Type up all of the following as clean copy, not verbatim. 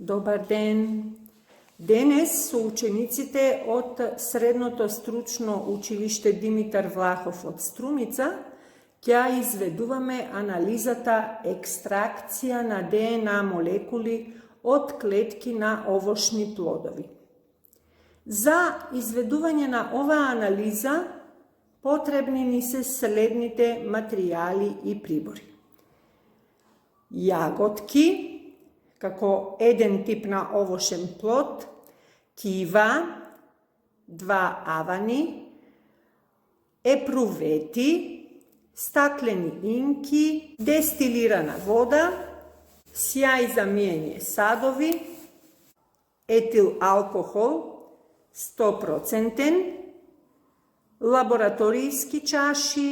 Добар ден! Денес со учениците од Средното стручно училиште Димитар Влахов од Струмица ќе изведуваме анализата екстракција на ДНА молекули од клетки на овошни плодови. За изведување на оваа анализа потребни ни се следните материјали и прибори. Јаготки, како еден тип на овошен плод, кива, 2 авани, епрувети, стаклени инки, дестилирана вода, сјај за миење садови, етил алкохол 100%, лабораторијски чаши,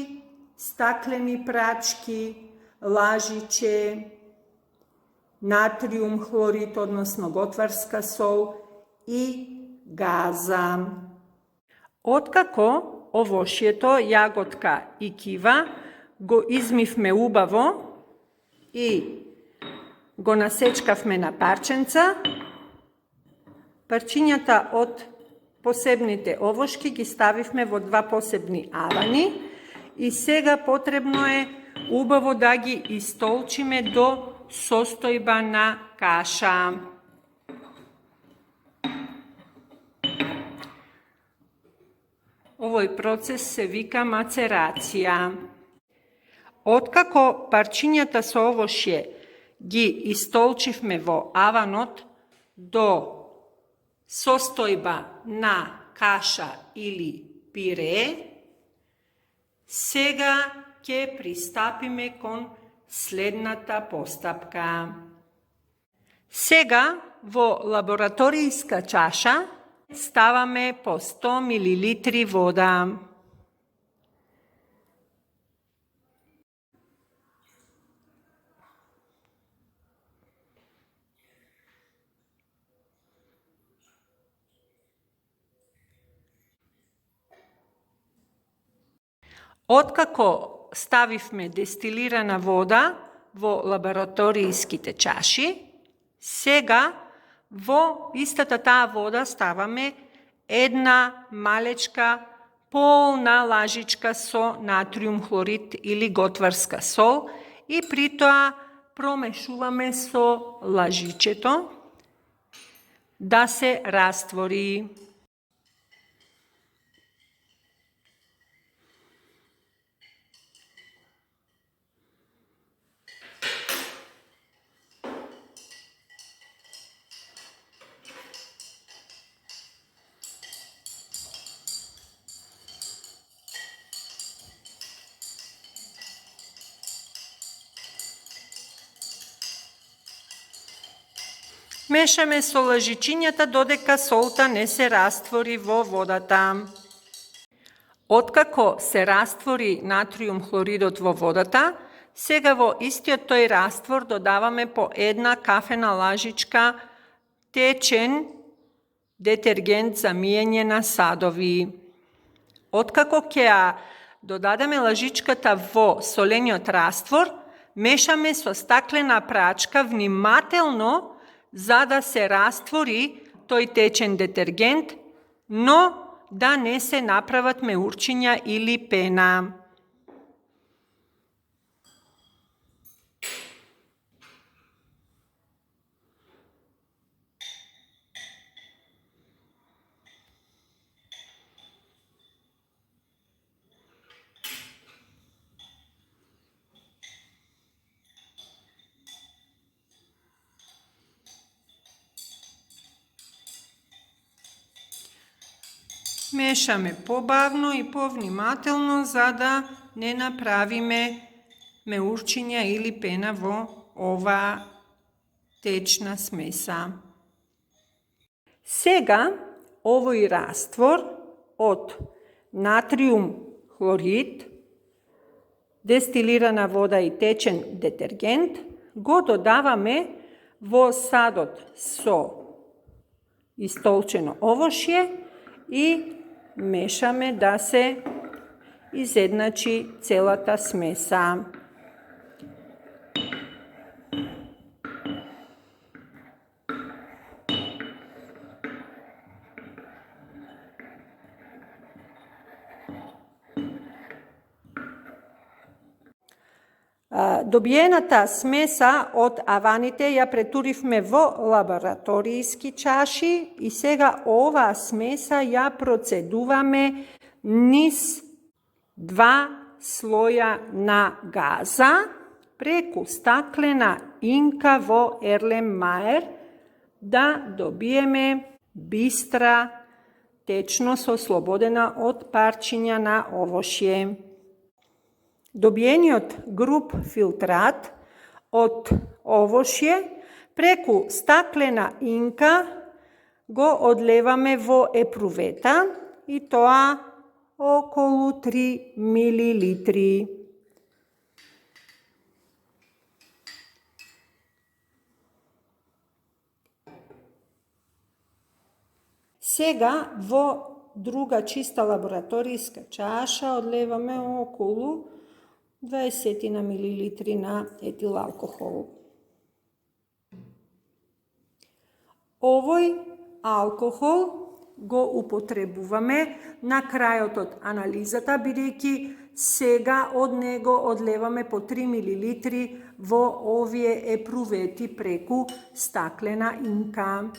стаклени прачки, лажиче, натриум хлорид, односно готварска сол и газа. Откако овошјето, јаготка и кива го измивме убаво и го насечкавме на парченца, парчињата од посебните овошки ги ставивме во 2 посебни авани и сега потребно е убаво да ги истолчиме до состојба на каша. Овој процес се вика мацерација. Откако парчињата со овошје ги истолчивме во аванот до состојба на каша или пире, сега ќе пристапиме кон следната постапка. Сега во лабораторијска чаша ставаме по 100 мл вода. Откако ставивме дестилирана вода во лабораторијските чаши, сега во истата таа вода ставаме една малечка полна лажичка со натриум хлорид или готварска сол и при тоа промешуваме со лажичето да се раствори. Мешаме со лажичињата додека солта не се раствори во водата. Откако се раствори натриум хлоридот во водата, сега во истиот тој раствор додаваме по една кафена лажичка течен детергент за миење на садови. Откако ќе ја додадеме лажичката во солениот раствор, мешаме со стаклена прачка внимателно за да се раствори тој течен детергент, но да не се направат меурчиња или пена. Мешаме побавно и повнимателно за да не направиме меурчиња или пена во оваа течна смеса. Сега овој раствор од натриум хлорид, дестилирана вода и течен детергент го додаваме во садот со истолчено овошје и мешаме да се изедначи целата смеса. Добиената смеса од аваните ја претуривме во лабораторијски чаши и сега оваа смеса ја процедуваме низ 2 слоја на газа преку стаклена инка во Erlenmeyer да добиеме бистра течност ослободена од парчиња на овошје. Добиениот груп филтрат од овошје преку стаклена инка го одлеваме во епрувета и тоа околу 3 милилитри. Сега во друга чиста лабораторијска чаша одлеваме околу 20 милилитри на етил алкохол. Овој алкохол го употребуваме на крајот од анализата, бидејќи сега од него одлеваме по 3 милилитри во овие епрувети преку стаклена инка.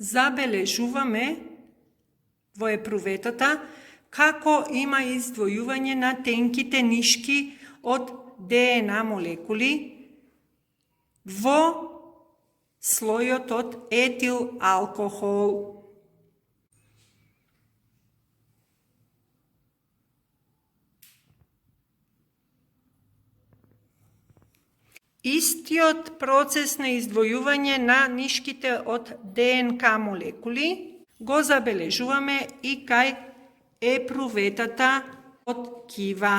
Забележуваме во епруветата како има издвојување на тенките нишки од ДНА молекули во слојот од етил алкохол. Истиот процес на издвојување на нишките од ДНК молекули го забележуваме и кај епруветата од кива.